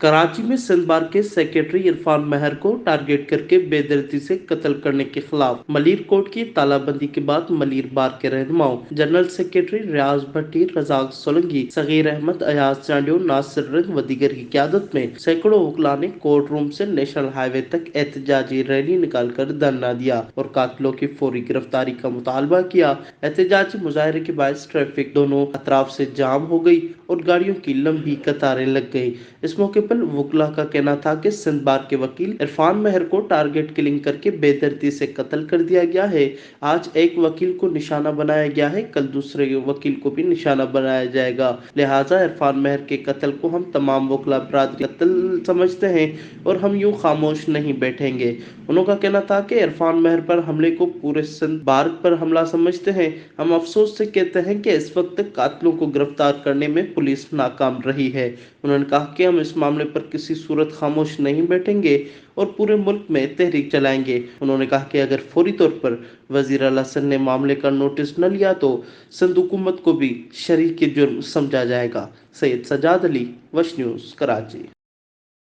कराची में सिंध बार के सेक्रेटरी इरफान महर को टारगेट करके बेदर्दी से कत्ल करने के खिलाफ मलिर कोर्ट की तालाबंदी के बाद मलिर बार के रहनुमाओं जनरल सेक्रेटरी रियाज भट्टी, रजाक सोलंकी, सगीर अहमद, अयाज चांडियो, नासिर रिंद व दीगर की क़यादत में सैकड़ों वकला ने कोर्ट रूम से नेशनल हाईवे तक एहतजाजी रैली निकालकर धरना दिया और कातिलों की फौरी गिरफ्तारी का मुतालबा किया। एहतजाजी मुजाहरे के बायस ट्रैफिक दोनों अतराफ से जाम हो गई और गाड़ियों की लंबी कतारें लग गई। इस मौके पर वकला का कहना था कि सिंध बार के वकील इरफान महर को टारगेट किलिंग करके बेदर्दी से कत्ल कर दिया गया है। आज एक वकील को निशाना बनाया गया है, कल दूसरे वकील को भी निशाना बनाया जाएगा। लिहाजा इरफान महर के कत्ल को हम तमाम वकला बरादरी कत्ल समझते हैं और हम यूं खामोश नहीं बैठेंगे। उनका कहना था कि इरफान महर पर हमले को पूरे सिंध बार पर हमला समझते हैं। हम अफसोस से कहते हैं कि इस वक्त कातिलों को गिरफ्तार करने में पुलिस नाकाम रही है। उन्होंने कहा कि हम इस मामले पर किसी सूरत खामोश नहीं बैठेंगे और पूरे मुल्क में तहरीक चलाएंगे। उन्होंने कहा कि अगर फौरी तौर पर वजीर आला सिंध ने मामले का नोटिस न लिया तो सिंध हुकूमत को भी शरीक जुर्म समझा जाएगा। सैयद सजाद अली, वश न्यूज़, कराची।